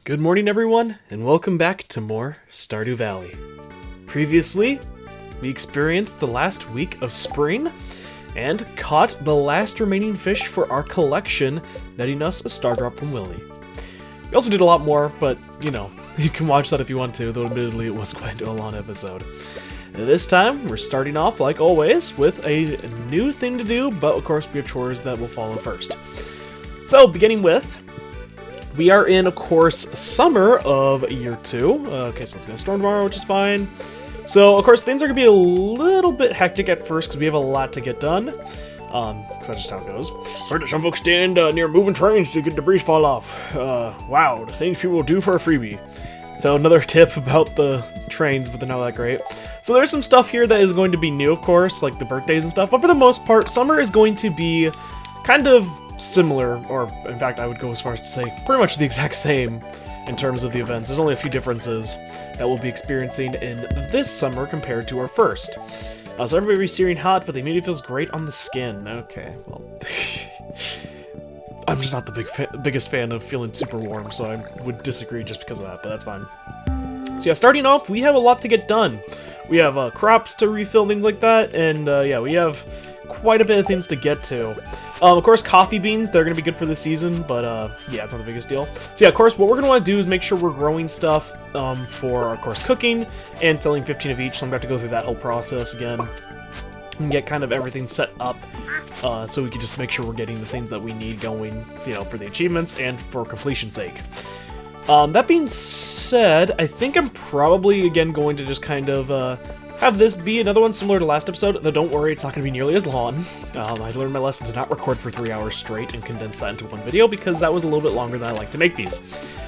Good morning everyone, and welcome back to more Stardew Valley. Previously, we experienced the last week of spring, and caught the last remaining fish for our collection, netting us a star drop from Willy. We also did a lot more, but, you know, you can watch that if you want to, though admittedly it was quite a long episode. This time, we're starting off, like always, with a new thing to do, but of course we have chores that will follow first. So, beginning with, we are in, of course, summer of year 2. Okay, so it's gonna storm tomorrow, which is fine. So, of course, things are gonna be a little bit hectic at first because we have a lot to get done. Because that's just how it goes. Some folks stand near moving trains to get debris fall off. Wow, the things people will do for a freebie. So another tip about the trains, but they're not that great. So there's some stuff here that is going to be new, of course, like the birthdays and stuff. But for the most part, summer is going to be kind of similar, or in fact I would go as far as to say pretty much the exact same in terms of the events. There's only a few differences that we'll be experiencing in this summer compared to our first. So everybody's searing hot, but the immunity feels great on the skin. Okay, well, I'm just not the biggest fan of feeling super warm, so I would disagree just because of that, but that's fine. So yeah, starting off, we have a lot to get done. We have crops to refill, things like that, and yeah, we have quite a bit of things to get to. Of course, coffee beans, they're going to be good for this season, but yeah, it's not the biggest deal. So yeah, of course, what we're going to want to do is make sure we're growing stuff for, of course, cooking and selling 15 of each, so I'm going to have to go through that whole process again and get kind of everything set up so we can just make sure we're getting the things that we need going, you know, for the achievements and for completion's sake. That being said, I think I'm probably, again, going to just kind of have this be another one similar to last episode, though don't worry, it's not going to be nearly as long. I learned my lesson to not record for 3 hours straight and condense that into one video, because that was a little bit longer than I like to make these.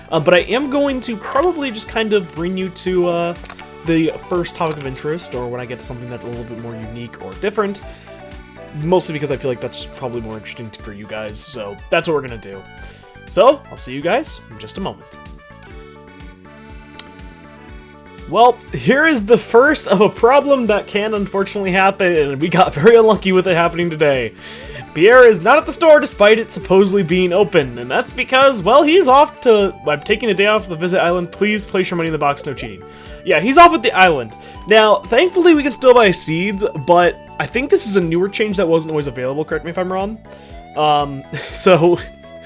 But I am going to probably just kind of bring you to the first topic of interest, or when I get to something that's a little bit more unique or different, mostly because I feel like that's probably more interesting for you guys, so that's what we're going to do. So, I'll see you guys in just a moment. Well, here is the first of a problem that can unfortunately happen, and we got very unlucky with it happening today. Pierre is not at the store despite it supposedly being open, and that's because, well, he's off to... I'm taking the day off the visit island. Please place your money in the box, no cheating. Yeah, he's off at the island. Now, thankfully we can still buy seeds, but I think this is a newer change that wasn't always available, correct me if I'm wrong. So...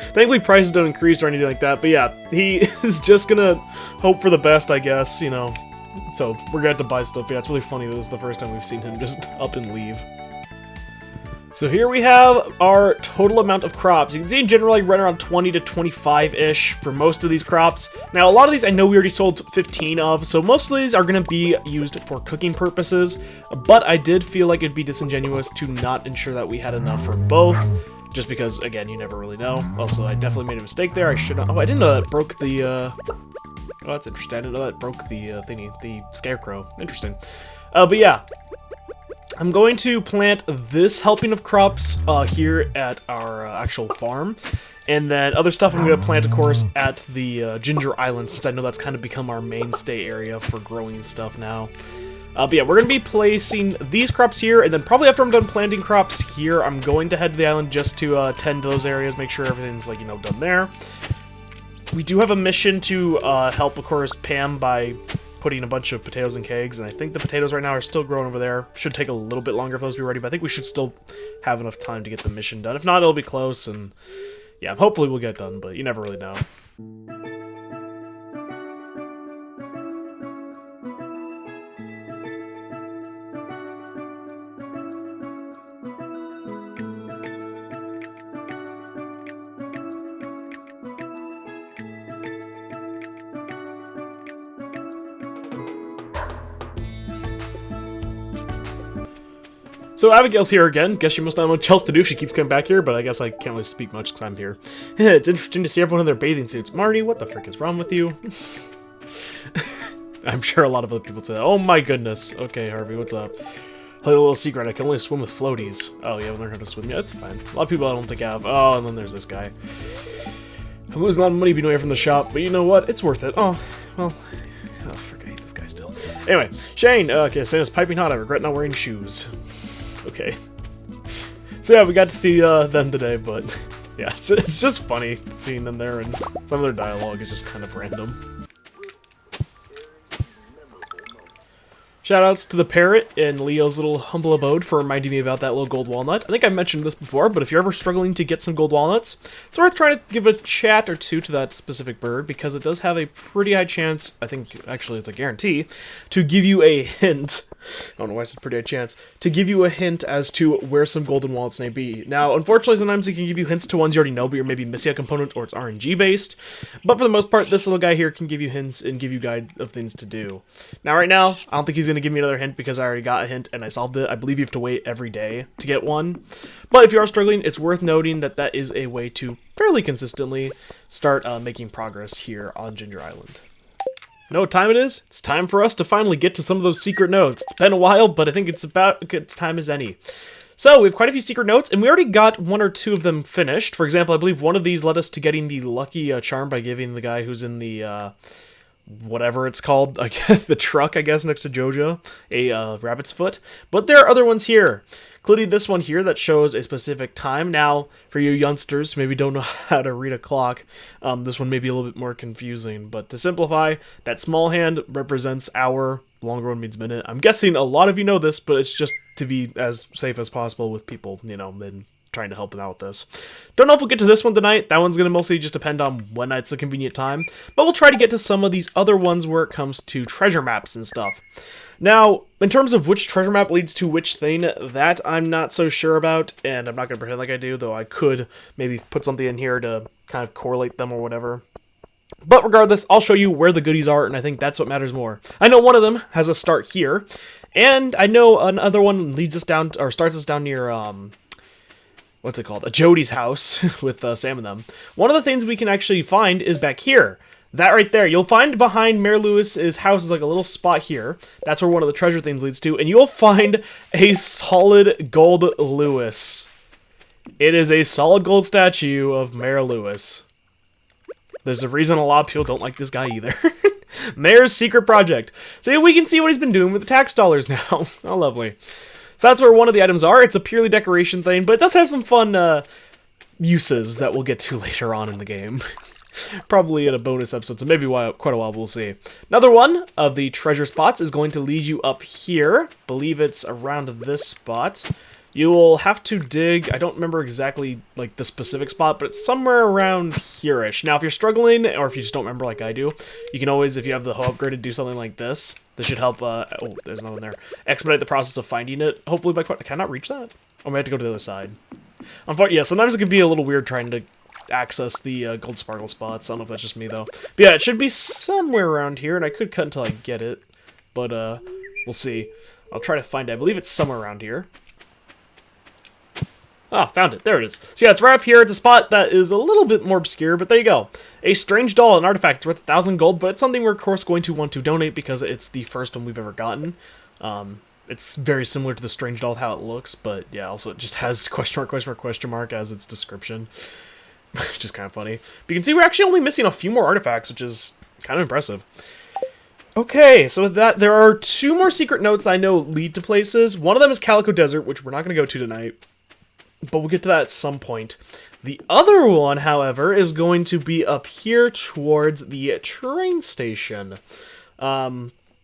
Thankfully, prices don't increase or anything like that, but yeah, he is just gonna hope for the best, I guess, you know. So, we're gonna have to buy stuff. Yeah, it's really funny that this is the first time we've seen him just up and leave. So here we have our total amount of crops. You can see generally right around 20 to 25-ish for most of these crops. Now, a lot of these I know we already sold 15 of, so most of these are going to be used for cooking purposes, but I did feel like it'd be disingenuous to not ensure that we had enough for both. Just because, again, you never really know. Also, I definitely made a mistake there. I should not... Oh, I didn't know that broke the, Oh, that's interesting. I didn't know that broke the, thingy. The scarecrow. Interesting. But yeah. I'm going to plant this helping of crops, here at our, actual farm. And then other stuff I'm going to plant, of course, at the, Ginger Island, since I know that's kind of become our mainstay area for growing stuff now. But yeah, we're going to be placing these crops here, and then probably after I'm done planting crops here, I'm going to head to the island just to tend to those areas, make sure everything's, like, you know, done there. We do have a mission to help, of course, Pam by putting a bunch of potatoes in kegs, and I think the potatoes right now are still growing over there. Should take a little bit longer for those to be ready, but I think we should still have enough time to get the mission done. If not, it'll be close, and yeah, hopefully we'll get done, but you never really know. So Abigail's here again. Guess she must not have much else to do if she keeps coming back here, but I guess I can't really speak much because I'm here. It's interesting to see everyone in their bathing suits. Marty, what the frick is wrong with you? I'm sure a lot of other people say that. Oh my goodness. Okay, Harvey, what's up? Play a little secret. I can only swim with floaties. Oh, you haven't learned how to swim yet? That's fine. A lot of people I don't think have. Oh, and then there's this guy. I'm losing a lot of money being away from the shop, but you know what? It's worth it. Oh, well. Oh, frick, I hate this guy still. Anyway, Shane. Okay, Santa's piping hot. I regret not wearing shoes. Okay. So yeah, we got to see them today, but Yeah, it's just funny seeing them there, and some of their dialogue is just kind of random. Shoutouts to the parrot in Leo's little humble abode for reminding me about that little gold walnut. I think I mentioned this before, but if you're ever struggling to get some gold walnuts, it's worth trying to give a chat or two to that specific bird, because it does have a pretty high chance, I think actually it's a guarantee, to give you a hint. I don't know why I said pretty high chance. To give you a hint as to where some golden walnuts may be. Now, unfortunately, sometimes it can give you hints to ones you already know, but you're maybe missing a component or it's RNG based. But for the most part, this little guy here can give you hints and give you guide of things to do. Now, right now, I don't think he's going to give me another hint because I already got a hint and I solved it. I believe you have to wait every day to get one. But if you are struggling, it's worth noting that that is a way to fairly consistently start making progress here on Ginger Island. Know what time it is? It's time for us to finally get to some of those secret notes. It's been a while, but I think it's about as good time as any. So, we have quite a few secret notes, and we already got one or two of them finished. For example, I believe one of these led us to getting the lucky charm by giving the guy who's in the, whatever it's called, I guess, the truck, I guess, next to Jojo, a rabbit's foot. But there are other ones here, including this one here that shows a specific time. Now, for you youngsters who maybe don't know how to read a clock, this one may be a little bit more confusing. But to simplify, that small hand represents hour, longer one means minute. I'm guessing a lot of you know this, but it's just to be as safe as possible with people, you know, and trying to help them out with this. Don't know if we'll get to this one tonight. That one's going to mostly just depend on when it's a convenient time. But we'll try to get to some of these other ones where it comes to treasure maps and stuff. Now, in terms of which treasure map leads to which thing, that I'm not so sure about, and I'm not going to pretend like I do, though I could maybe put something in here to kind of correlate them or whatever. But regardless, I'll show you where the goodies are, and I think that's what matters more. I know one of them has a start here, and I know another one leads us down, or starts us down near, what's it called? A Jody's house with Sam and them. One of the things we can actually find is back here. That right there. You'll find behind Mayor Lewis's house is like a little spot here. That's where one of the treasure things leads to. And you'll find a solid gold Lewis. It is a solid gold statue of Mayor Lewis. There's a reason a lot of people don't like this guy either. Mayor's secret project. So we can see what he's been doing with the tax dollars now. Oh, lovely. So that's where one of the items are. It's a purely decoration thing, but it does have some fun uses that we'll get to later on in the game. Probably in a bonus episode, so maybe quite a while, we'll see. Another one of the treasure spots is going to lead you up here. Believe it's around this spot. You will have to dig, I don't remember exactly like the specific spot, but it's somewhere around here-ish. Now, if you're struggling, or if you just don't remember like I do, you can always, if you have the hoe upgraded, do something like this. This should help, oh, there's another one there. Expedite the process of finding it, hopefully by can I not reach that? Oh, I have to go to the other side. Unfortunately, yeah, sometimes it can be a little weird trying to access the gold sparkle spots. I don't know if that's just me, though. But yeah, it should be somewhere around here, and I could cut until I get it. But, we'll see. I'll try to find it. I believe it's somewhere around here. Ah, found it. There it is. So yeah, it's right up here. It's a spot that is a little bit more obscure, but there you go. A strange doll, an artifact. It's worth 1,000 gold, but it's something we're, of course, going to want to donate because it's the first one we've ever gotten. It's very similar to the strange doll, how it looks, but yeah, also it just has question mark, question mark, question mark as its description. Which is kind of funny. But you can see we're actually only missing a few more artifacts, which is kind of impressive. Okay, so with that, there are two more secret notes that I know lead to places. One of them is Calico Desert, which we're not going to go to tonight, but we'll get to that at some point. The other one, however, is going to be up here towards the train station.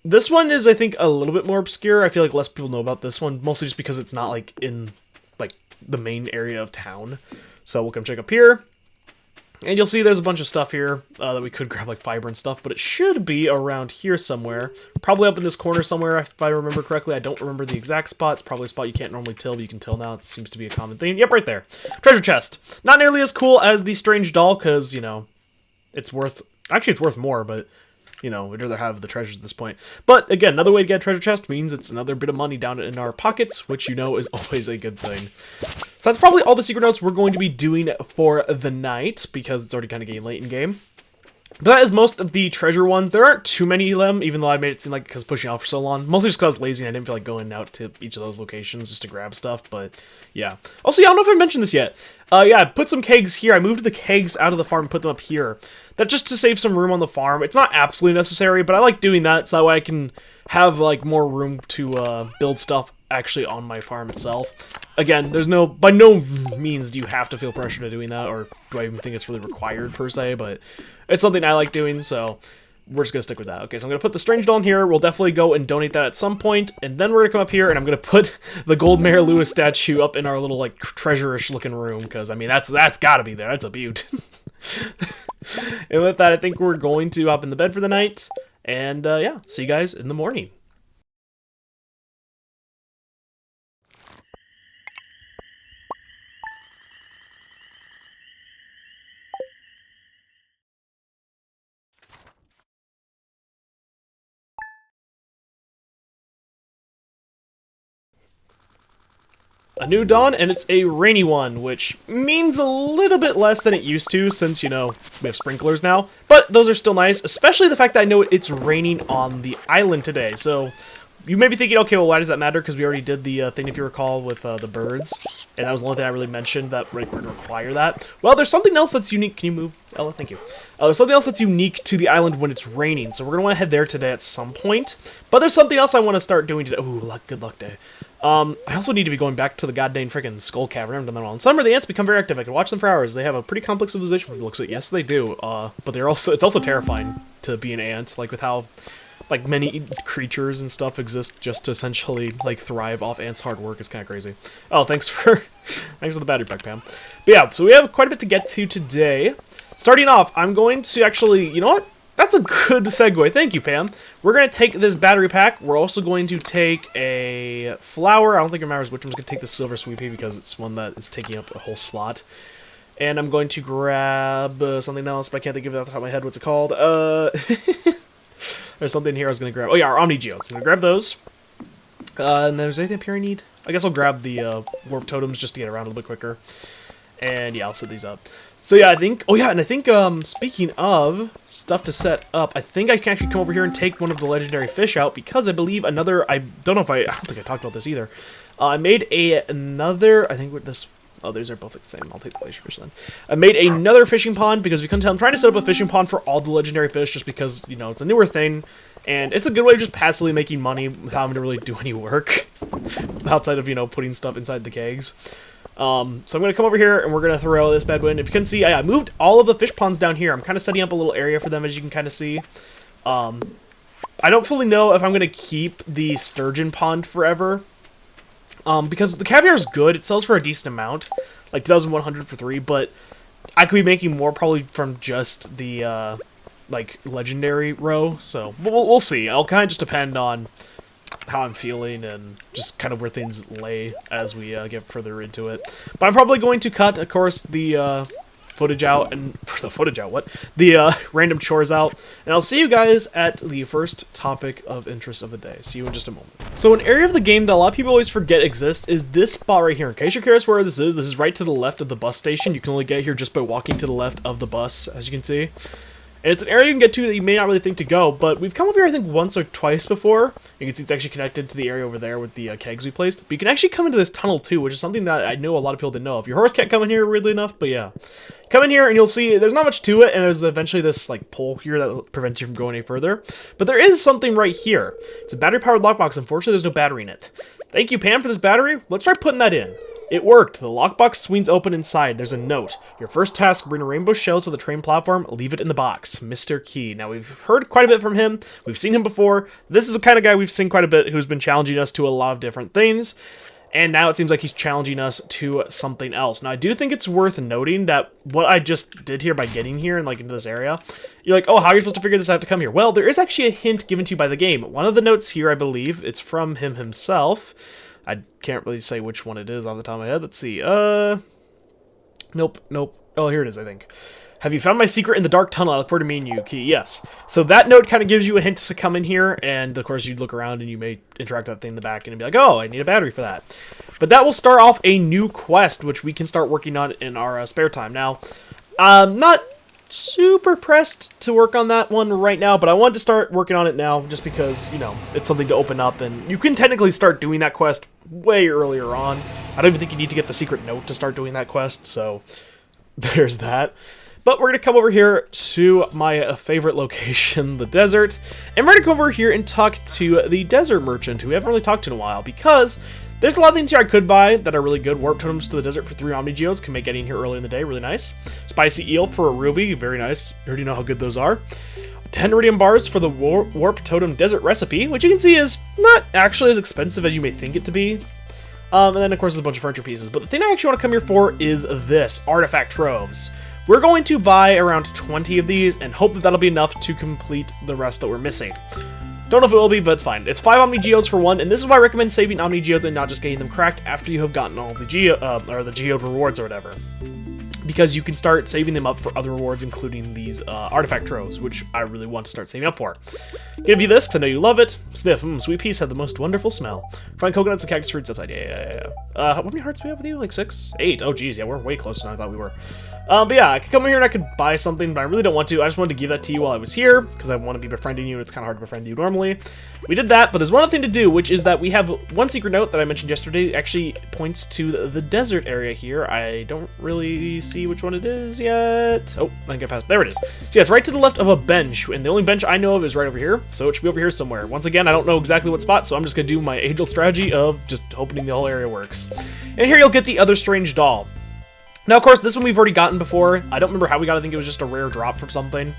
This one is, I think, a little bit more obscure. I feel like less people know about this one, mostly just because it's not, like, in, like, the main area of town. So we'll come check up here. And you'll see there's a bunch of stuff here that we could grab, like fiber and stuff, but it should be around here somewhere. Probably up in this corner somewhere, if I remember correctly. I don't remember the exact spot. It's probably a spot you can't normally tell, but you can tell now. It seems to be a common thing. Yep, right there. Treasure chest. Not nearly as cool as the strange doll, because, you know, it's worth... Actually, it's worth more, but... You know, we'd rather have the treasures at this point. But, again, another way to get a treasure chest means it's another bit of money down in our pockets, which you know is always a good thing. So that's probably all the secret notes we're going to be doing for the night, because it's already kind of getting late in game. But that is most of the treasure ones. There aren't too many of them, even though I made it seem like because pushing off for so long. Mostly just because I was lazy and I didn't feel like going out to each of those locations just to grab stuff, but yeah. Also, yeah, I don't know if I mentioned this yet. Yeah, I put some kegs here. I moved the kegs out of the farm and put them up here. That's just to save some room on the farm. It's not absolutely necessary, but I like doing that so that way I can have like more room to build stuff actually on my farm itself. Again, by no means do you have to feel pressure to doing that, or do I even think it's really required per se, but it's something I like doing, so we're just going to stick with that. Okay, so I'm going to put the strange doll in here. We'll definitely go and donate that at some point, and then we're going to come up here, and I'm going to put the Gold Mayor Lewis statue up in our little, like, treasure-ish looking room, because, I mean, that's got to be there. That's a beaut. And with that, I think we're going to hop in the bed for the night, and, yeah, see you guys in the morning. A new dawn, and it's a rainy one, which means a little bit less than it used to since, you know, we have sprinklers now. But those are still nice, especially the fact that I know it's raining on the island today. So you may be thinking, okay, well, why does that matter? Because we already did the thing, if you recall, with the birds. And that was the only thing I really mentioned that would require that. Well, there's something else that's unique. Can you move, Ella? Thank you. There's something else that's unique to the island when it's raining. So we're going to want to head there today at some point. But there's something else I want to start doing today. Ooh, good luck day. I also need to be going back to the goddamn freaking skull cavern. I haven't done that all. In summer, the ants become very active. I can watch them for hours. They have a pretty complex civilization from the looks of it. Yes, they do. But it's also terrifying to be an ant, like with how, like, many creatures and stuff exist just to essentially, like, thrive off ants' hard work is kind of crazy. Oh, thanks for the battery pack, Pam. But yeah, so we have quite a bit to get to today. Starting off, I'm going to actually, you know what? That's a good segue. Thank you, Pam. We're going to take this battery pack. We're also going to take a flower. I don't think it matters which. I'm just going to take the silver sweet pea because it's one that is taking up a whole slot. And I'm going to grab something else, but I can't think of it off the top of my head. What's it called? There's something here I was going to grab. Oh, yeah, our Omni Geodes. I'm going to grab those. And there's anything up here I need? I guess I'll grab the warp totems just to get around a little bit quicker. And yeah, I'll set these up. So yeah, I think, oh yeah, and I think, speaking of stuff to set up, I think I can actually come over here and take one of the legendary fish out, because I believe another, I don't think I talked about this either. I made another, I think with this, oh, these are both the same, I'll take the glacier fish then. I made another fishing pond, because we couldn't tell, I'm trying to set up a fishing pond for all the legendary fish, just because, you know, it's a newer thing, and it's a good way of just passively making money without having to really do any work, outside of, you know, putting stuff inside the kegs. So I'm going to come over here, and we're going to throw this bad wind. If you can see, I moved all of the fish ponds down here. I'm kind of setting up a little area for them, as you can kind of see. I don't fully know if I'm going to keep the sturgeon pond forever, because the caviar is good. It sells for a decent amount, like 2,100 for 3, but I could be making more probably from just the, like, legendary row, so we'll see. It'll kind of just depend on how I'm feeling and just kind of where things lay as we get further into it. But I'm probably going to cut, of course, the footage out, and the random chores out, and I'll see you guys at the first topic of interest of the day. See you in just a moment. So an area of the game that a lot of people always forget exists is this spot right here. In case you're curious where this is right to the left of the bus station. You can only get here just by walking to the left of the bus, as you can see. And it's an area you can get to that you may not really think to go, but we've come over here, I think, once or twice before. You can see it's actually connected to the area over there with the kegs we placed. But you can actually come into this tunnel, too, which is something that I know a lot of people didn't know of. Your horse can't come in here, weirdly enough, but yeah. Come in here, and you'll see there's not much to it, and there's eventually this, like, pole here that prevents you from going any further. But there is something right here. It's a battery-powered lockbox. Unfortunately, there's no battery in it. Thank you, Pam, for this battery. Let's try putting that in. It worked. The lockbox swings open inside. There's a note. Your first task, bring a rainbow shell to the train platform. Leave it in the box. Mr. Key. Now, we've heard quite a bit from him. We've seen him before. This is the kind of guy we've seen quite a bit who's been challenging us to a lot of different things. And now it seems like he's challenging us to something else. Now, I do think it's worth noting that what I just did here by getting here and, like, into this area, you're like, oh, how are you supposed to figure this out to come here? Well, there is actually a hint given to you by the game. One of the notes here, I believe, it's from him himself. I can't really say which one it is off the top of my head. Let's see. Nope. Oh, here it is, I think. Have you found my secret in the dark tunnel? I look forward to meeting you, Key. Yes. So that note kind of gives you a hint to come in here, and of course you'd look around and you may interact with that thing in the back and be like, oh, I need a battery for that. But that will start off a new quest, which we can start working on in our spare time. Now, I'm not super pressed to work on that one right now, but I wanted to start working on it now just because, you know, it's something to open up, and you can technically start doing that quest way earlier on. I don't even think you need to get the secret note to start doing that quest, so there's that. But we're going to come over here to my favorite location, the desert, and we're going to come over here and talk to the desert merchant, who we haven't really talked to in a while, because There's a lot of things here I could buy that are really good. Warp totems to the desert for 3 Omni Geodes can make getting here early in the day really nice. Spicy eel for a ruby, very nice. You already know how good those are. 10 iridium bars for the warp totem desert recipe, which you can see is not actually as expensive as you may think it to be. And then of course there's a bunch of furniture pieces. But the thing I actually want to come here for is this, artifact troves. We're going to buy around 20 of these and hope that that'll be enough to complete the rest that we're missing. Don't know if it will be, but it's fine. It's 5 Omni Geodes for 1, and this is why I recommend saving Omni Geodes and not just getting them cracked after you have gotten all the Geode rewards or whatever. Because you can start saving them up for other rewards, including these artifact troves, which I really want to start saving up for. Give you this, because I know you love it. Sniff, sweet peas have the most wonderful smell. Find coconuts and cactus fruits outside. Yeah. How many hearts do we have with you? Like 6? 8? Oh, geez, yeah, we're way closer than I thought we were. But yeah, I could come in here and I could buy something, but I really don't want to. I just wanted to give that to you while I was here, because I want to be befriending you, and it's kind of hard to befriend you normally. We did that, but there's one other thing to do, which is that we have one secret note that I mentioned yesterday. It actually points to the desert area here. I don't really see which one it is yet. Oh, I can get past. There it is. So yeah, it's right to the left of a bench, and the only bench I know of is right over here, so it should be over here somewhere. Once again, I don't know exactly what spot, so I'm just going to do my age-old strategy of just hoping the whole area works. And here you'll get the other strange doll. Now, of course, this one we've already gotten before. I don't remember how we got it. I think it was just a rare drop from something.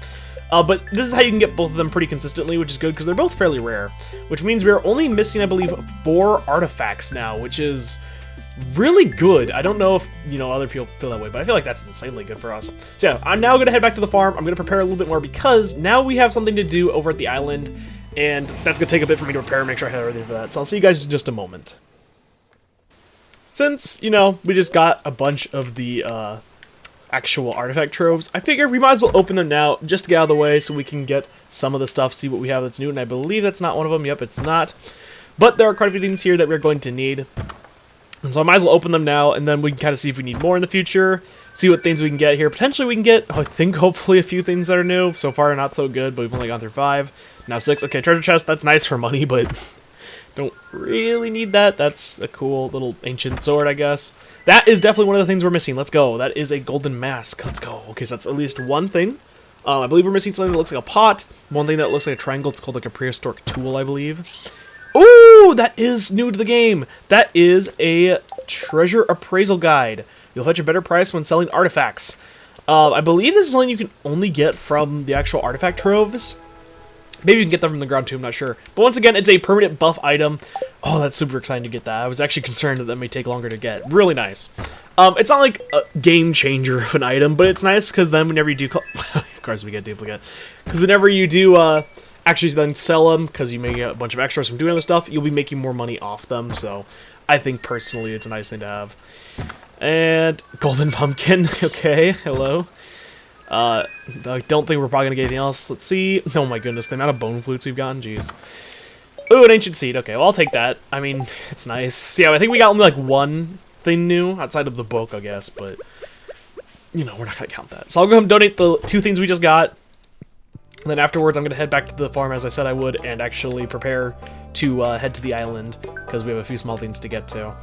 But this is how you can get both of them pretty consistently, which is good because they're both fairly rare. Which means we're only missing, I believe, 4 artifacts now, which is really good. I don't know if, other people feel that way, but I feel like that's insanely good for us. So yeah, I'm now going to head back to the farm. I'm going to prepare a little bit more because now we have something to do over at the island, and that's going to take a bit for me to prepare and make sure I have everything for that. So I'll see you guys in just a moment. Since, we just got a bunch of the actual artifact troves, I figured we might as well open them now just to get out of the way so we can get some of the stuff, see what we have that's new, and I believe that's not one of them. Yep, it's not. But there are quite a few things here that we're going to need. And so I might as well open them now, and then we can kind of see if we need more in the future, see what things we can get here. Potentially we can get, I think, hopefully a few things that are new. So far, not so good, but we've only gone through 5. Now 6. Okay, treasure chest, that's nice for money, but don't really need that. That's a cool little ancient sword, I guess. That is definitely one of the things we're missing. Let's go. That is a golden mask. Let's go. Okay, so that's at least one thing. I believe we're missing something that looks like a pot. One thing that looks like a triangle. It's called like a prehistoric tool, I believe. Ooh, that is new to the game. That is a treasure appraisal guide. You'll fetch a better price when selling artifacts. I believe this is something you can only get from the actual artifact troves. Maybe you can get them from the ground too, I'm not sure. But once again, it's a permanent buff item. Oh, that's super exciting to get that. I was actually concerned that may take longer to get. Really nice. It's not like a game changer of an item, but it's nice because then whenever you do... of course we get duplicate. Because whenever you do actually then sell them, because you may get a bunch of extras from doing other stuff, you'll be making more money off them. So I think personally it's a nice thing to have. And golden pumpkin. Okay, hello. I don't think we're probably gonna get anything else. Let's see. Oh my goodness, the amount of bone flutes we've gotten. Jeez. Ooh, an ancient seed. Okay, well, I'll take that. I mean, it's nice. So, yeah, I think we got only like one thing new outside of the book, I guess, but we're not gonna count that. So I'll go ahead and donate the 2 things we just got. And then afterwards, I'm gonna head back to the farm as I said I would, and actually prepare to head to the island because we have a few small things to get to.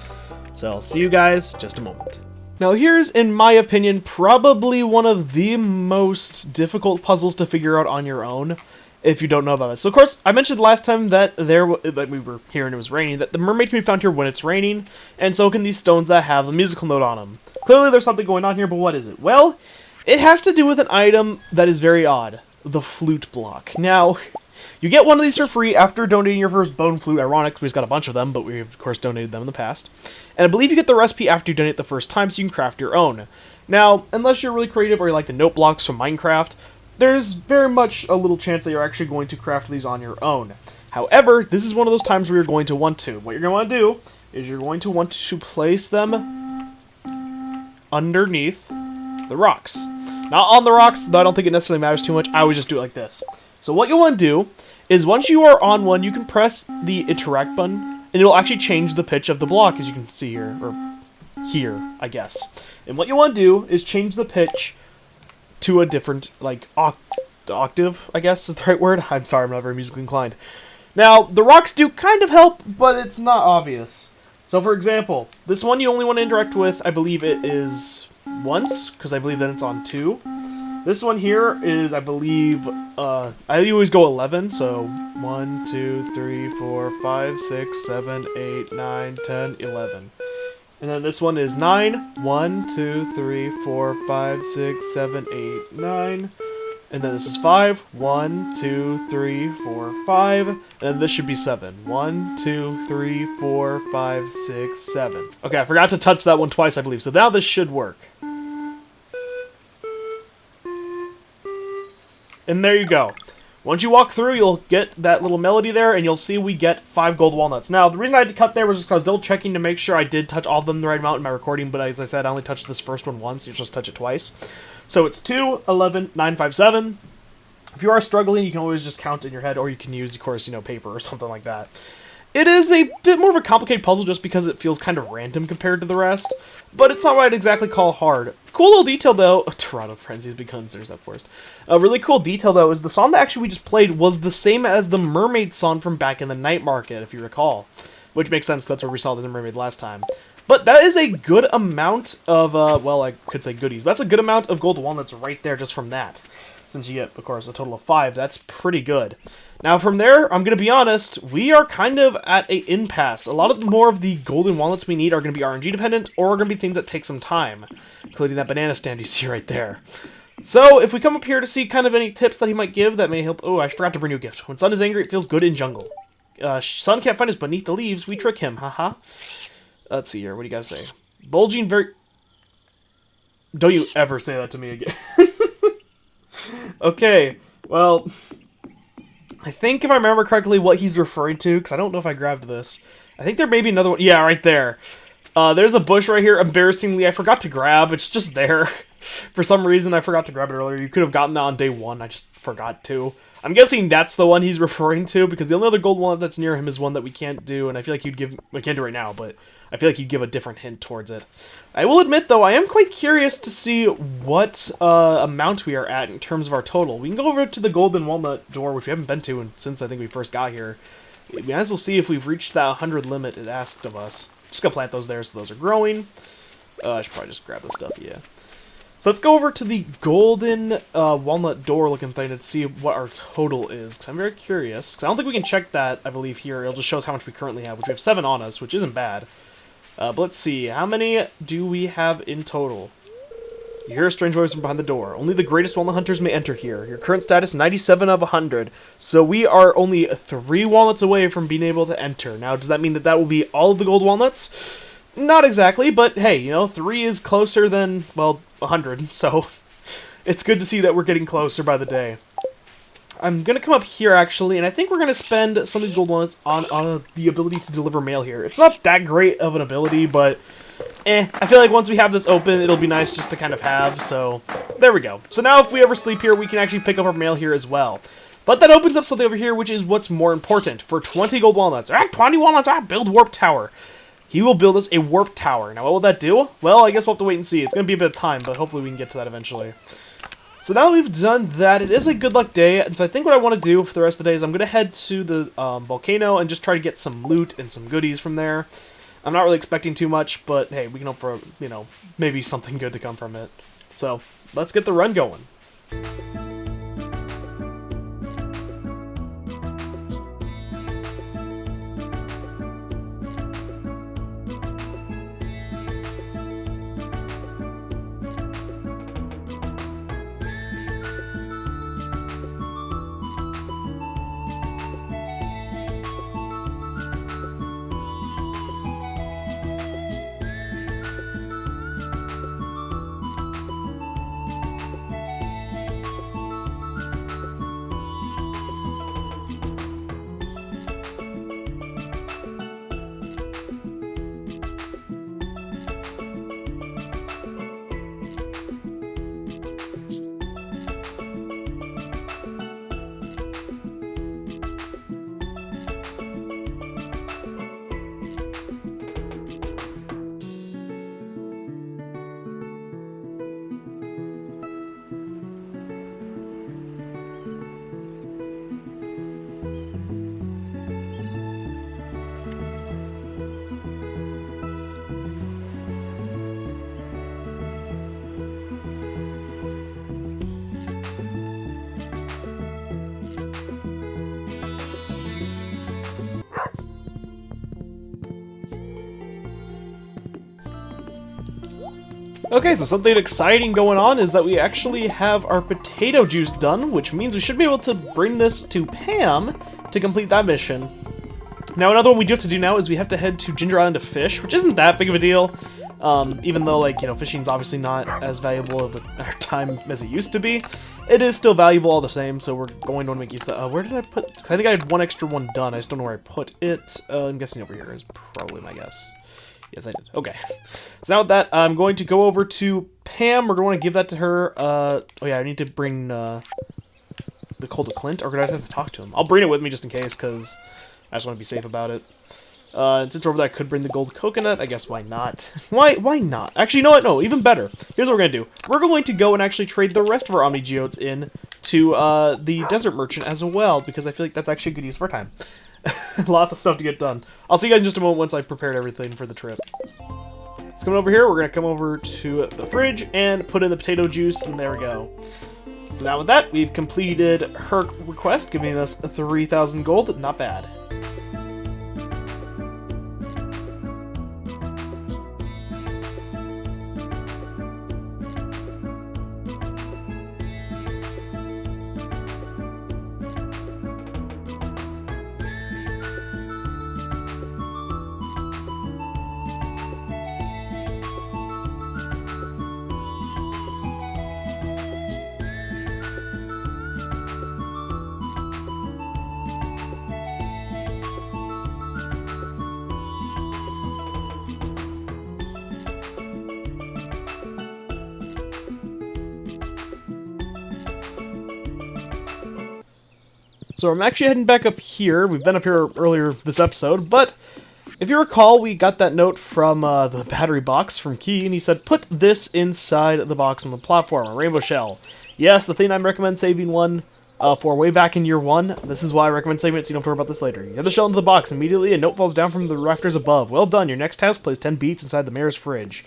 So I'll see you guys in just a moment. Now here's, in my opinion, probably one of the most difficult puzzles to figure out on your own, if you don't know about this. So of course, I mentioned last time that that we were here and it was raining, that the mermaid can be found here when it's raining, and so can these stones that have a musical note on them. Clearly there's something going on here, but what is it? Well, it has to do with an item that is very odd. The flute block. Now, you get one of these for free after donating your first bone flute. Ironic, because we've got a bunch of them, but we've, of course, donated them in the past. And I believe you get the recipe after you donate the first time, so you can craft your own. Now, unless you're really creative or you like the note blocks from Minecraft, there's very much a little chance that you're actually going to craft these on your own. However, this is one of those times where you're going to want to. What you're going to want to do is you're going to want to place them underneath the rocks. Not on the rocks, though I don't think it necessarily matters too much. I always just do it like this. So what you'll want to do is once you are on one, you can press the interact button, and it'll actually change the pitch of the block, as you can see here, or here, I guess. And what you want to do is change the pitch to a different, like, octave, I guess is the right word. I'm sorry, I'm not very musically inclined. Now, the rocks do kind of help, but it's not obvious. So, for example, this one you only want to interact with, I believe it is once, because I believe then it's on 2. This one here is, I believe, I always go 11, so 1, 2, 3, 4, 5, 6, 7, 8, 9, 10, 11. And then this one is 9, 1, 2, 3, 4, 5, 6, 7, 8, 9. And then this is 5, 1, 2, 3, 4, 5. And then this should be 7. 1, 2, 3, 4, 5, 6, 7. Okay, I forgot to touch that one twice, I believe. So now this should work. And there you go. Once you walk through, you'll get that little melody there, and you'll see we get 5 gold walnuts. Now, the reason I had to cut there was just because I was double checking to make sure I did touch all of them the right amount in my recording, but as I said, I only touched this first one once, you just touch it twice. So it's 2, 11, 9, 5, 7. If you are struggling, you can always just count in your head, or you can use, of course, paper or something like that. It is a bit more of a complicated puzzle just because it feels kind of random compared to the rest, but it's not what I'd exactly call hard. Cool little detail, though. Toronto Frenzy has begun. There's that forest. A really cool detail, though, is the song that actually we just played was the same as the mermaid song from back in the night market, if you recall. Which makes sense, that's where we saw the mermaid last time. But that is a good amount of, well, I could say goodies. That's a good amount of gold walnuts right there just from that. Since you get, of course, a total of 5, that's pretty good. Now, from there, I'm going to be honest, we are kind of at an impasse. A lot of more of the golden walnuts we need are going to be RNG dependent, or are going to be things that take some time, including that banana stand you see right there. So, if we come up here to see kind of any tips that he might give that may help... Oh, I forgot to bring you a gift. When Sun is angry, it feels good in jungle. Sun can't find us beneath the leaves. We trick him, haha. Let's see here. What do you guys say? Bulging very... Don't you ever say that to me again. Okay, well... I think if I remember correctly what he's referring to, because I don't know if I grabbed this. I think there may be another one. Yeah, right there. There's a bush right here. Embarrassingly, I forgot to grab. It's just there. For some reason, I forgot to grab it earlier. You could have gotten that on day 1. I just forgot to. I'm guessing that's the one he's referring to, because the only other gold one that's near him is one that we can't do, and I feel like you'd give... We can't do right now, but I feel like you'd give a different hint towards it. I will admit, though, I am quite curious to see what amount we are at in terms of our total. We can go over to the golden walnut door, which we haven't been to since I think we first got here. We might as well see if we've reached that 100 limit it asked of us. Just gonna plant those there so those are growing. I should probably just grab this stuff, yeah. So let's go over to the golden walnut door looking thing and see what our total is, because I'm very curious. Because I don't think we can check that, I believe, here. It'll just show us how much we currently have, which we have 7 on us, which isn't bad. But let's see, how many do we have in total? You hear a strange voice from behind the door. Only the greatest walnut hunters may enter here. Your current status, 97 of 100. So we are only 3 walnuts away from being able to enter. Now, does that mean that that will be all of the gold walnuts? Not exactly, but hey, 3 is closer than, well, 100, so it's good to see that we're getting closer by the day. I'm going to come up here, actually, and I think we're going to spend some of these gold walnuts on the ability to deliver mail here. It's not that great of an ability, but I feel like once we have this open, it'll be nice just to kind of have, so there we go. So now if we ever sleep here, we can actually pick up our mail here as well. But that opens up something over here, which is what's more important. For 20 gold walnuts, 20 walnuts, build warp tower. He will build us a warp tower. Now, what will that do? Well, I guess we'll have to wait and see. It's going to be a bit of time, but hopefully we can get to that eventually. So now that we've done that, it is a good luck day, and so I think what I want to do for the rest of the day is I'm going to head to the volcano and just try to get some loot and some goodies from there. I'm not really expecting too much, but hey, we can hope for, maybe something good to come from it. So, let's get the run going. Okay, so something exciting going on is that we actually have our potato juice done, which means we should be able to bring this to Pam to complete that mission. Now, another one we do have to do now is we have to head to Ginger Island to fish, which isn't that big of a deal. Even though, like, you know, fishing's obviously not as valuable of a time as it used to be, it is still valuable all the same, so we're going to want to make use of that. Where did I put... I think I had one extra one done, I just don't know where I put it. I'm guessing over here is probably my guess. Yes, I did. Okay. So now with that, I'm going to go over to Pam. We're going to give that to her. Oh yeah, I need to bring the coal to Clint, or could I just have to talk to him? I'll bring it with me just in case, because I just want to be safe about it. And since we're over there, I could bring the gold coconut. I guess why not? Why not? Actually, you know what? No, even better. Here's what we're going to do. We're going to go and actually trade the rest of our Omni Geodes in to the Desert Merchant as well, because I feel like that's actually a good use of our time. A lot of stuff to get done. I'll see you guys in just a moment once I've prepared everything for the trip. So coming over here, we're going to come over to the fridge and put in the potato juice, and there we go. So now with that, we've completed her request, giving us 3,000 gold. Not bad. So I'm actually heading back up here. We've been up here earlier this episode, but if you recall, we got that note from the battery box from Key, and he said, put this inside the box on the platform, a rainbow shell. Yes, the thing I recommend saving one for way back in year 1. This is why I recommend saving it so you don't have to worry about this later. You have the shell into the box. Immediately, a note falls down from the rafters above. Well done. Your next task, place 10 beets inside the mayor's fridge.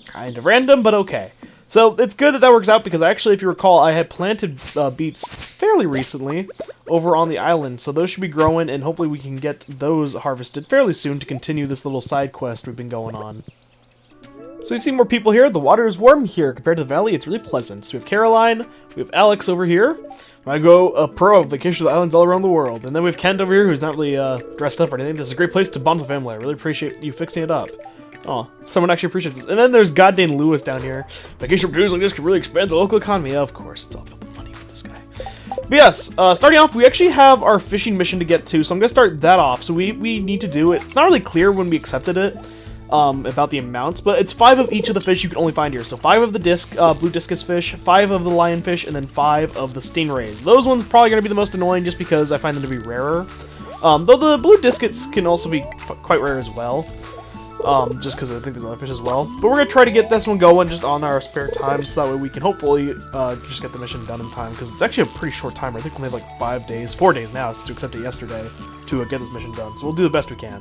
Kind of random, but okay. So it's good that that works out, because actually, if you recall, I had planted beets fairly recently over on the island, so those should be growing, and hopefully we can get those harvested fairly soon to continue this little side quest we've been going on. So we've seen more people here. The water is warm here compared to the valley. It's really pleasant. So we have Caroline, we have Alex over here. I go a pro vacation to the islands all around the world, and then we have Kent over here, who's not really dressed up or anything. This is a great place to bond with family. I really appreciate you fixing it up. Oh, someone actually appreciates this. And then there's goddamn Lewis down here. Vacation opportunities like this could really expand the local economy. Yeah, of course, it's all about the money with this guy. But yes, starting off, we actually have our fishing mission to get to, so I'm going to start that off. So we need to do it. It's not really clear when we accepted it about the amounts, but it's 5 of each of the fish you can only find here. So 5 of the blue discus fish, 5 of the lionfish, and then 5 of the stingrays. Those ones are probably going to be the most annoying just because I find them to be rarer. Though the blue discus can also be quite rare as well. Just because I think there's other fish as well. But we're going to try to get this one going just on our spare time, so that way we can hopefully just get the mission done in time, because it's actually a pretty short timer. I think we only have like 5 days, 4 days now, to accept it yesterday, to get this mission done. So we'll do the best we can.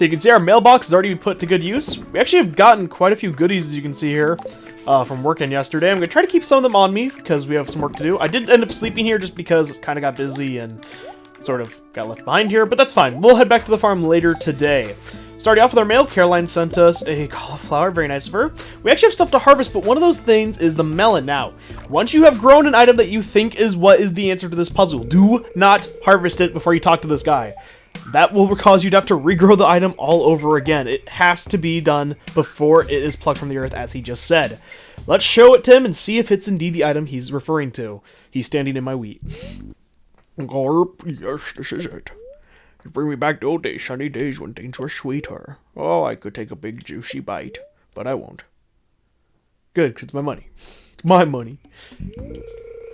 So you can see our mailbox is already put to good use. We actually have gotten quite a few goodies, as you can see here, from working yesterday. I'm going to try to keep some of them on me because we have some work to do. I did end up sleeping here just because it kind of got busy and sort of got left behind here, but that's fine. We'll head back to the farm later today. Starting off with our mail, Caroline sent us a cauliflower, very nice of her. We actually have stuff to harvest, but one of those things is the melon. Now, once you have grown an item that you think is what is the answer to this puzzle, do not harvest it before you talk to this guy. That will cause you to have to regrow the item all over again. It has to be done before it is plucked from the earth, as he just said. Let's show it to him and see if it's indeed the item he's referring to. He's standing in my wheat. Garp, yes, this is it. You bring me back to old days, sunny days when things were sweeter. Oh, I could take a big juicy bite, but I won't. Good, 'cause it's my money. It's my money.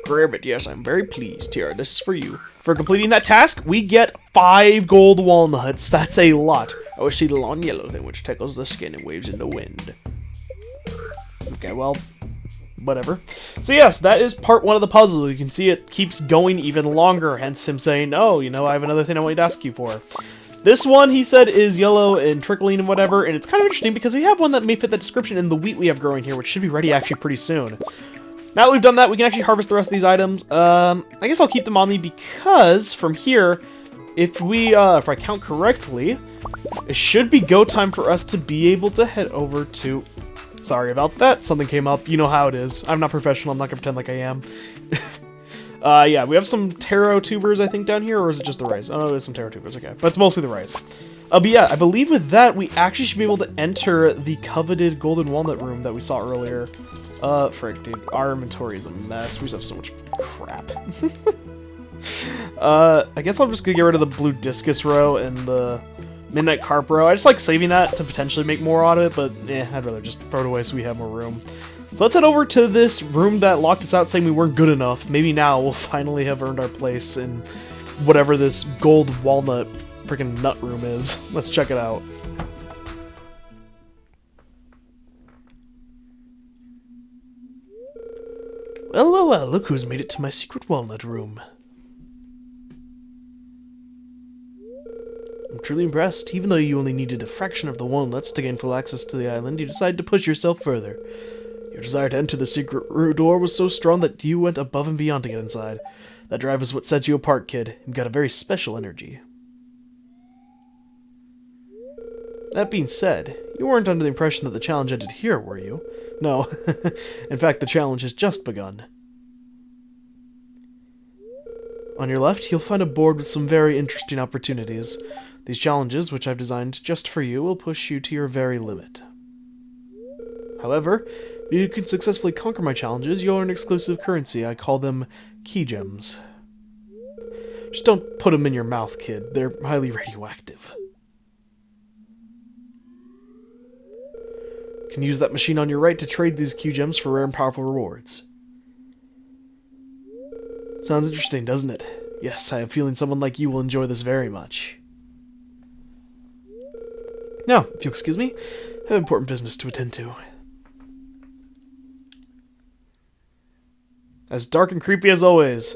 Grab it, yes, I'm very pleased. Here, this is for you. For completing that task, we get 5 gold walnuts. That's a lot. I will see the long yellow thing which tickles the skin and waves in the wind. Okay, well, whatever. So yes, that is part 1 of the puzzle. You can see it keeps going even longer, hence him saying, oh, you know, I have another thing I want to ask you for. This one, he said, is yellow and trickling and whatever, and it's kind of interesting because we have one that may fit the description in the wheat we have growing here, which should be ready actually pretty soon. Now that we've done that, we can actually harvest the rest of these items. I guess I'll keep them on me because from here, if I count correctly, it should be go time for us to be able to head over to... Sorry about that. Something came up. You know how it is. I'm not professional. I'm not going to pretend like I am. Yeah, we have some taro tubers, I think, down here, or is it just the rice? Oh, there's some taro tubers. Okay, but it's mostly the rice. But yeah, I believe with that, we actually should be able to enter the coveted golden walnut room that we saw earlier. Frick, dude. Our inventory is a mess. We just have so much crap. I guess I'm just going to get rid of the blue discus row and the... Midnight Carp row. I just like saving that to potentially make more out of it, but I'd rather just throw it away so we have more room. So let's head over to this room that locked us out saying we weren't good enough. Maybe now we'll finally have earned our place in whatever this gold walnut freaking nut room is. Let's check it out. Well, well, well, look who's made it to my secret walnut room. I'm truly impressed. Even though you only needed a fraction of the walnuts to gain full access to the island, you decided to push yourself further. Your desire to enter the secret door was so strong that you went above and beyond to get inside. That drive is what sets you apart, kid. You've got a very special energy. That being said, you weren't under the impression that the challenge ended here, were you? No. In fact, the challenge has just begun. On your left, you'll find a board with some very interesting opportunities. These challenges, which I've designed just for you, will push you to your very limit. However, if you can successfully conquer my challenges, you'll earn exclusive currency. I call them key gems. Just don't put them in your mouth, kid. They're highly radioactive. You can use that machine on your right to trade these key gems for rare and powerful rewards. Sounds interesting, doesn't it? Yes, I have a feeling someone like you will enjoy this very much. Now, if you'll excuse me, I have important business to attend to. As dark and creepy as always.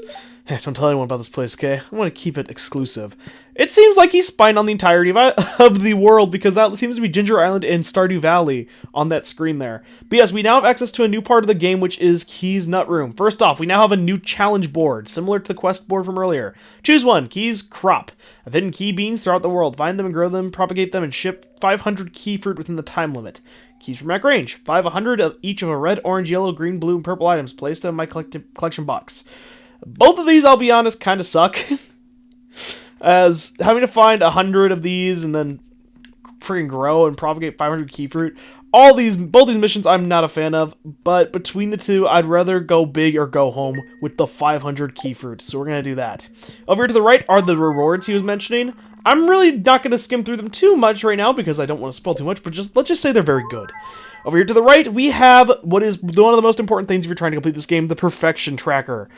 Don't tell anyone about this place, okay? I want to keep it exclusive. It seems like he's spying on the entirety of the world, because that seems to be Ginger Island and Stardew Valley on that screen there. But yes, we now have access to a new part of the game, which is Key's Nut Room. First off, we now have a new challenge board, similar to the quest board from earlier. Choose one, Key's Crop. I've hidden key beans throughout the world. Find them and grow them, propagate them, and ship 500 key fruit within the time limit. Keys from Mac Range. 500 of each of a red, orange, yellow, green, blue, and purple items. Place them in my collection box. Both of these, I'll be honest, kind of suck. As having to find 100 of these and then freaking grow and propagate 500 key fruit. Both these missions I'm not a fan of, but between the two, I'd rather go big or go home with the 500 key fruits, so we're going to do that. Over here to the right are the rewards he was mentioning. I'm really not going to skim through them too much right now because I don't want to spoil too much, but let's just say they're very good. Over here to the right, we have what is one of the most important things if you're trying to complete this game, the perfection tracker.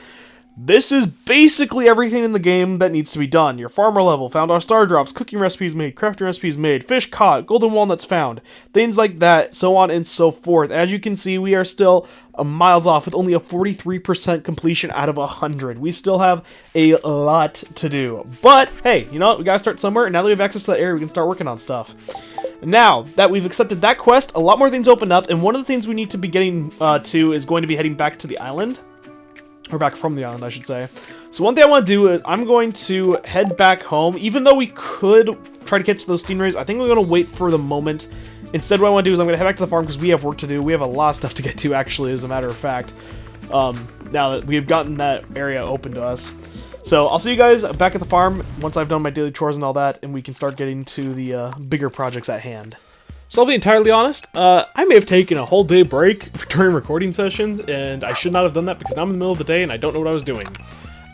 This is basically everything in the game that needs to be done. Your farmer level, found our star drops, cooking recipes made, crafting recipes made, fish caught, golden walnuts found, things like that, so on and so forth. As you can see, we are still miles off with only a 43% completion out of 100. We still have a lot to do. But, hey, you know what? We gotta start somewhere, and now that we have access to the area, we can start working on stuff. Now that we've accepted that quest, a lot more things open up, and one of the things we need to be getting to is going to be heading back to the island. Or back from the island, I should say. So one thing I want to do is I'm going to head back home. Even though we could try to catch those stingrays, I think we're going to wait for the moment. Instead, what I want to do is I'm going to head back to the farm because we have work to do. We have a lot of stuff to get to, actually, as a matter of fact. Now that we've gotten that area open to us. So I'll see you guys back at the farm once I've done my daily chores and all that, and we can start getting to the bigger projects at hand. So I'll be entirely honest, I may have taken a whole day break during recording sessions, and I should not have done that because now I'm in the middle of the day and I don't know what I was doing.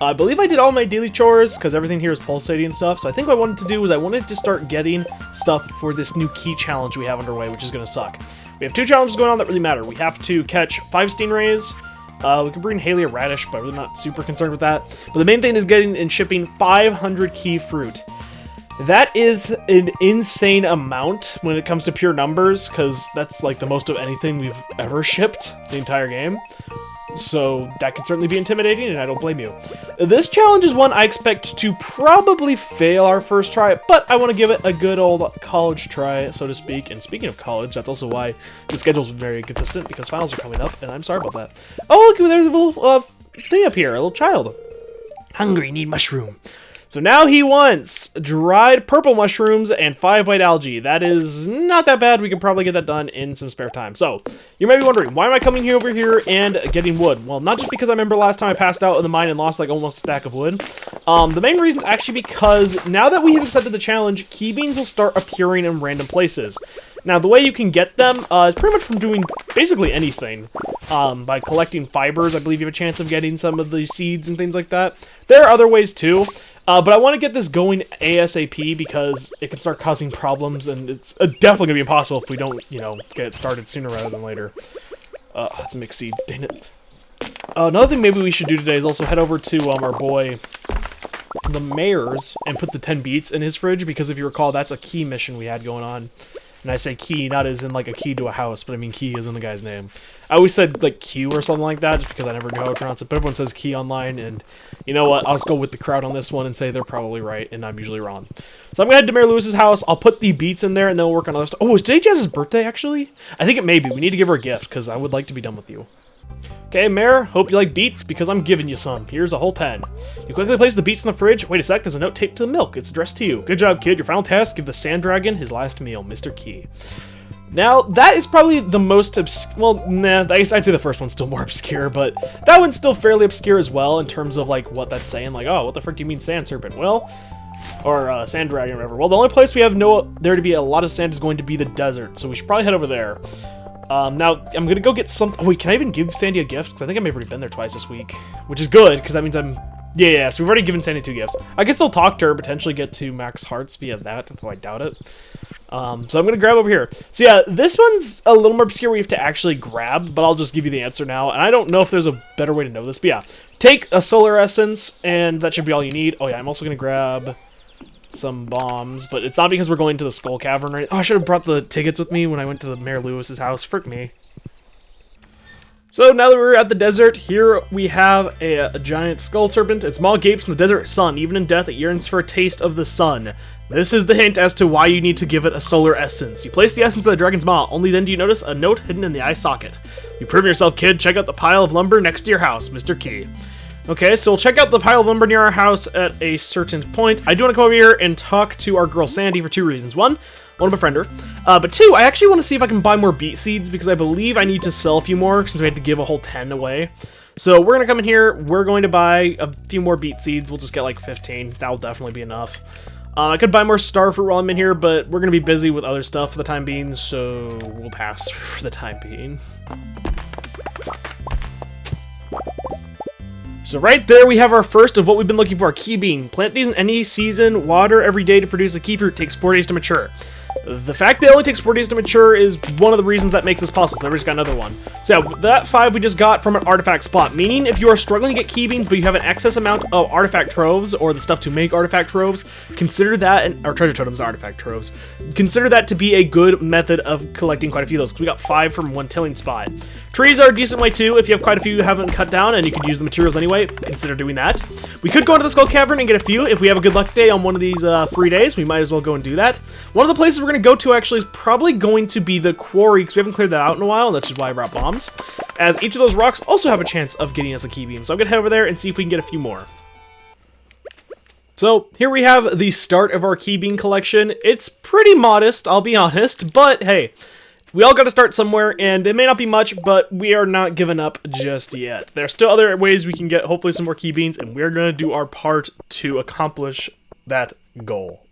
I believe I did all my daily chores because everything here is pulsating and stuff, so I think what I wanted to do was I wanted to start getting stuff for this new key challenge we have underway, which is going to suck. We have 2 challenges going on that really matter. We have to catch 5 stingrays. We can bring Haley a radish, but I'm not super concerned with that. But the main thing is getting and shipping 500 key fruit. That is an insane amount when it comes to pure numbers, because that's like the most of anything we've ever shipped the entire game. So that can certainly be intimidating, and I don't blame you. This challenge is one I expect to probably fail our first try, but I want to give it a good old college try, so to speak. And speaking of college, that's also why the schedule's been very inconsistent, because finals are coming up, and I'm sorry about that. Oh, look, there's a little thing up here, a little child. Hungry, need mushroom. So now he wants dried purple mushrooms and 5 white algae. That is not that bad. We can probably get that done in some spare time. So you may be wondering, why am I coming over here and getting wood? Well, not just because I remember last time I passed out in the mine and lost like almost a stack of wood. The main reason is actually because now that we have accepted the challenge, key beans will start appearing in random places. Now, the way you can get them is pretty much from doing basically anything. By collecting fibers, I believe you have a chance of getting some of the seeds and things like that. There are other ways too. But I want to get this going ASAP because it can start causing problems, and it's definitely going to be impossible if we don't, you know, get it started sooner rather than later. Let's mix seeds, dang it. Another thing maybe we should do today is also head over to our boy, the mayor's, and put the 10 beets in his fridge, because if you recall, that's a key mission we had going on. And I say key, not as in like a key to a house, but I mean key as in the guy's name. I always said like Q or something like that, just because I never know how to pronounce it, but everyone says key online, and you know what, I'll just go with the crowd on this one and say they're probably right, and I'm usually wrong. So I'm gonna head to Mayor Lewis's house, I'll put the beets in there, and then we'll work on other stuff. Oh, is today Jazz's birthday, actually? I think it may be. We need to give her a gift, because I would like to be done with you. Okay, Mayor, hope you like beets, because I'm giving you some. Here's a whole 10. You quickly place the beets in the fridge. Wait a sec, there's a note taped to the milk. It's addressed to you. Good job, kid. Your final task, give the sand dragon his last meal, Mr. Key. Now, that is probably the most well, nah, I'd say the first one's still more obscure, but that one's still fairly obscure as well in terms of, like, what that's saying. Like, oh, what the frick do you mean sand serpent? Well, or sand dragon or whatever. Well, the only place we have there to be a lot of sand is going to be the desert, so we should probably head over there. Now, I'm gonna go get some... Oh, wait, can I even give Sandy a gift? Because I think I may have already been there twice this week, which is good, because that means I'm... Yeah, so we've already given Sandy 2 gifts. I can still talk to her, potentially get to max hearts via that, though I doubt it. So I'm going to grab over here. So yeah, this one's a little more obscure. We have to actually grab, but I'll just give you the answer now. And I don't know if there's a better way to know this, but yeah. Take a solar essence, and that should be all you need. Oh yeah, I'm also going to grab some bombs, but it's not because we're going to the Skull Cavern, right? Oh, I should have brought the tickets with me when I went to the Mayor Lewis's house. Frick me. So now that we're at the desert, here we have a giant skull serpent. Its maw gapes in the desert sun. Even in death, it yearns for a taste of the sun. This is the hint as to why you need to give it a solar essence. You place the essence of the dragon's maw. Only then do you notice a note hidden in the eye socket. You prove yourself, kid. Check out the pile of lumber next to your house, Mr. Key. Okay, so we'll check out the pile of lumber near our house at a certain point. I do want to come over here and talk to our girl Sandy for 2 reasons. One, I want to befriend her. But 2, I actually want to see if I can buy more beet seeds, because I believe I need to sell a few more since we had to give a whole 10 away. So we're going to come in here. We're going to buy a few more beet seeds. We'll just get like 15. That'll definitely be enough. I could buy more starfruit while I'm in here, but we're going to be busy with other stuff for the time being, so we'll pass for the time being. So right there we have our first of what we've been looking for, a key bean. Plant these in any season, water every day to produce a key fruit. Takes 4 days to mature. The fact that it only takes 4 days to mature is one of the reasons that makes this possible. So now we just got another one. So that 5 we just got from an artifact spot, meaning if you are struggling to get key beans, but you have an excess amount of artifact troves, or the stuff to make artifact troves, consider that, or treasure totems, artifact troves, consider that to be a good method of collecting quite a few of those, because we got 5 from one tilling spot. Trees are a decent way too. If you have quite a few you haven't cut down and you can use the materials anyway, consider doing that. We could go into the Skull Cavern and get a few. If we have a good luck day on one of these free days, we might as well go and do that. One of the places we're going to go to actually is probably going to be the quarry, because we haven't cleared that out in a while, and that's just why I brought bombs. As each of those rocks also have a chance of getting us a key beam. So I'm going to head over there and see if we can get a few more. So here we have the start of our key beam collection. It's pretty modest, I'll be honest, but hey, we all got to start somewhere, and it may not be much, but we are not giving up just yet. There's still other ways we can get, hopefully, some more key beans, and we're going to do our part to accomplish that goal.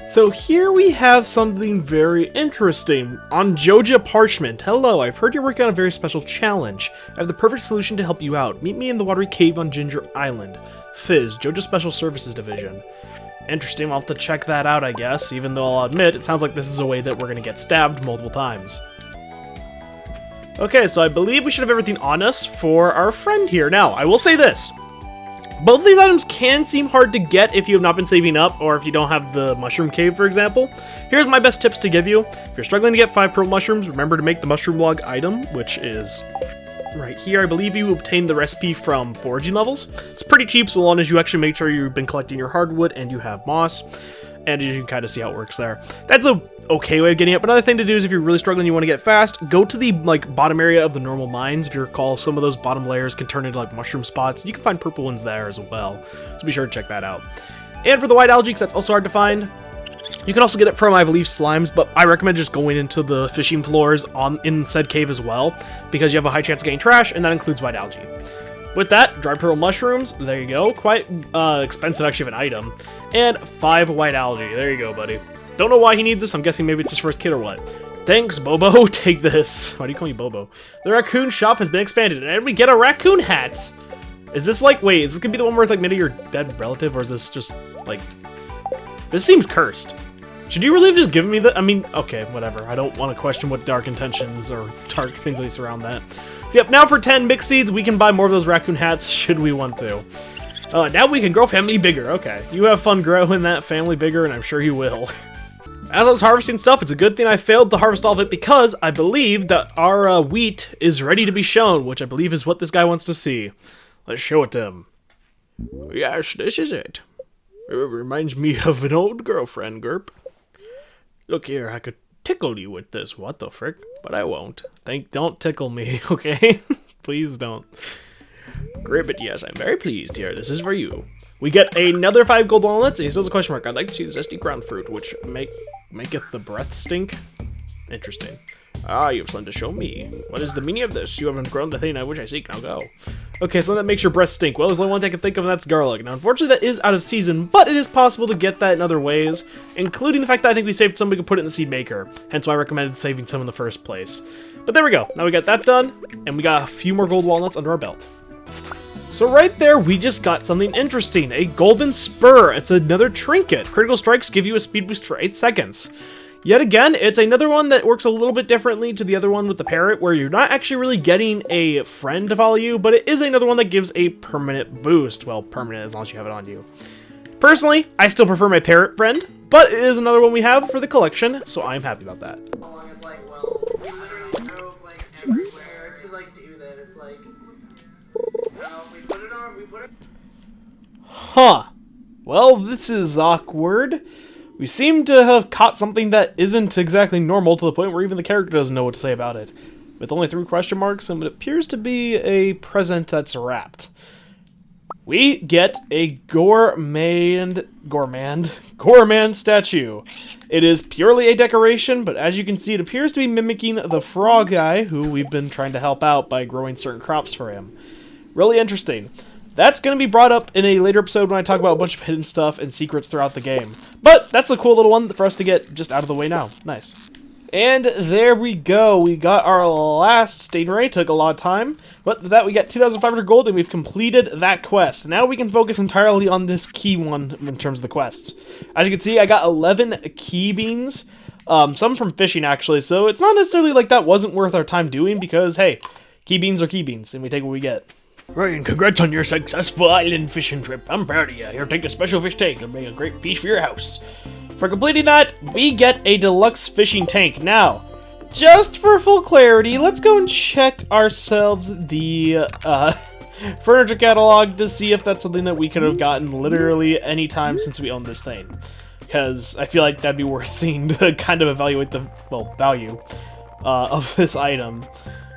So here we have something very interesting. On Joja Parchment. Hello, I've heard you're working on a very special challenge. I have the perfect solution to help you out. Meet me in the watery cave on Ginger Island. Fizz, Joja Special Services Division. Interesting, I'll have to check that out, I guess, even though I'll admit, it sounds like this is a way that we're going to get stabbed multiple times. Okay, so I believe we should have everything on us for our friend here. Now, I will say this. Both of these items can seem hard to get if you have not been saving up, or if you don't have the mushroom cave, for example. Here's my best tips to give you. If you're struggling to get 5 pearl mushrooms, remember to make the mushroom log item, which is right here. I believe you obtain the recipe from foraging levels. It's pretty cheap so long as you actually make sure you've been collecting your hardwood and you have moss. And you can kind of see how it works there. That's a okay way of getting it, but another thing to do is if you're really struggling, you want to get fast, go to the bottom area of the normal mines. If you recall, some of those bottom layers can turn into like mushroom spots. You can find purple ones there as well, so be sure to check that out. And for the white algae, because that's also hard to find, you can also get it from, I believe, slimes, but I recommend just going into the fishing floors in said cave as well, because you have a high chance of getting trash, and that includes white algae. With that, dried pearl mushrooms, there you go. Quite expensive, actually, of an item. And 5 white algae. There you go, buddy. Don't know why he needs this. I'm guessing maybe it's his first kid or what. Thanks, Bobo. Take this. Why do you call me Bobo? The raccoon shop has been expanded, and we get a raccoon hat. Is this like, wait, is this gonna be the one where it's like maybe your dead relative, or is this just like, this seems cursed. Should you really have just given me the, I mean, okay, whatever. I don't want to question what dark intentions or dark things like surround that. So yep, now for 10 mixed seeds, we can buy more of those raccoon hats should we want to. Now we can grow family bigger. Okay, you have fun growing that family bigger, and I'm sure you will. As I was harvesting stuff, it's a good thing I failed to harvest all of it because I believe that our wheat is ready to be shown, which I believe is what this guy wants to see. Let's show it to him. Yes, this is it. It reminds me of an old girlfriend, Gerp. Look here, I could tickle you with this. What the frick? But I won't. Don't tickle me, okay? Please don't. Gribbit, yes, I'm very pleased here. This is for you. We get another 5 gold walnuts. He still has a question mark. I'd like to see the zesty ground fruit, which maketh the breath stink. Interesting. Ah, you have something to show me. What is the meaning of this? You haven't grown the thing I wish I seek. Now go. Okay, so that makes your breath stink. Well, there's only one thing I can think of, and that's garlic. Now, unfortunately, that is out of season, but it is possible to get that in other ways, including the fact that I think we saved some we could put it in the seed maker. Hence why I recommended saving some in the first place. But there we go. Now we got that done, and we got a few more gold walnuts under our belt. So right there, we just got something interesting. A golden spur. It's another trinket. Critical strikes give you a speed boost for 8 seconds. Yet again, it's another one that works a little bit differently to the other one with the parrot, where you're not actually really getting a friend to follow you, but it is another one that gives a permanent boost. Well, permanent as long as you have it on you. Personally, I still prefer my parrot friend, but it is another one we have for the collection, so I'm happy about that. It's like, well, we literally drove like everywhere to like do this, like, we put it on, Huh. Well, this is awkward. We seem to have caught something that isn't exactly normal to the point where even the character doesn't know what to say about it. With only 3 question marks, and what appears to be a present that's wrapped. We get a gourmand statue. It is purely a decoration, but as you can see, it appears to be mimicking the frog guy, who we've been trying to help out by growing certain crops for him. Really interesting. That's going to be brought up in a later episode when I talk about a bunch of hidden stuff and secrets throughout the game. But that's a cool little one for us to get just out of the way now. Nice. And there we go. We got our last stingray. Took a lot of time. But with that, we got 2,500 gold, and we've completed that quest. Now we can focus entirely on this key one in terms of the quests. As you can see, I got 11 key beans. Some from fishing, actually. So it's not necessarily like that wasn't worth our time doing, because, hey, key beans are key beans, and we take what we get. Ryan, congrats on your successful island fishing trip. I'm proud of you. Here, take a special fish tank. It'll make a great piece for your house. For completing that, we get a deluxe fishing tank. Now, just for full clarity, let's go and check ourselves the furniture catalog to see if that's something that we could have gotten literally any time since we own this thing. Because I feel like that'd be worth seeing to kind of evaluate the, well, value of this item.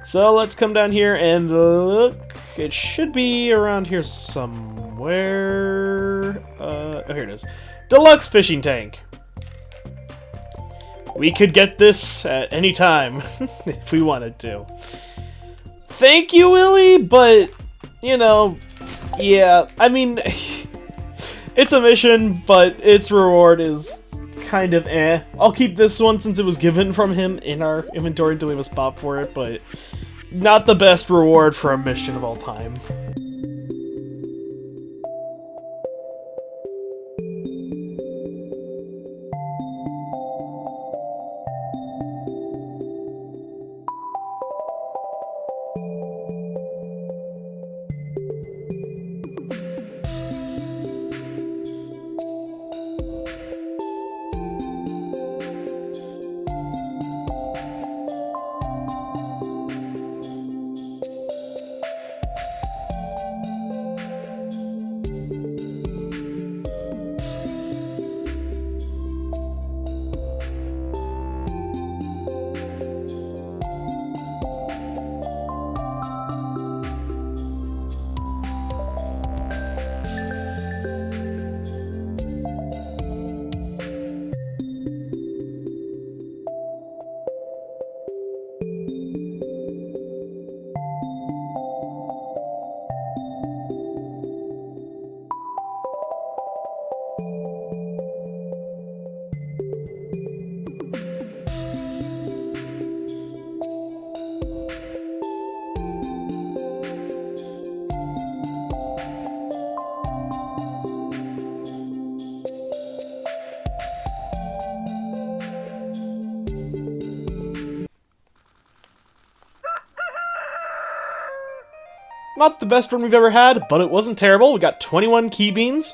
So let's come down here and look. It should be around here somewhere. Oh, here it is. Deluxe fishing tank. We could get this at any time if we wanted to. Thank you, Willie, but, you know, yeah, I mean, it's a mission, but its reward is kind of eh. I'll keep this one since it was given from him in our inventory until we have a spot for it, but not the best reward for a mission of all time. Not the best run we've ever had, but it wasn't terrible. We got 21 key beans.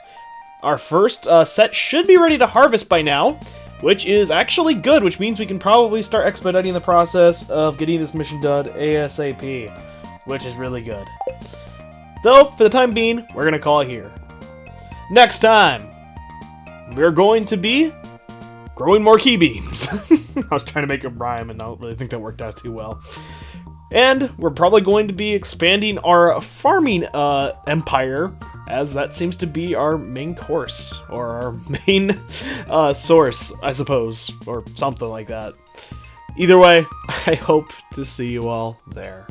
Our first set should be ready to harvest by now, which is actually good, which means we can probably start expediting the process of getting this mission done ASAP, which is really good. Though, for the time being, we're going to call it here. Next time, we're going to be growing more key beans. I was trying to make a rhyme, and I don't really think that worked out too well. And we're probably going to be expanding our farming empire, as that seems to be our main course, or our main source, I suppose, or something like that. Either way, I hope to see you all there.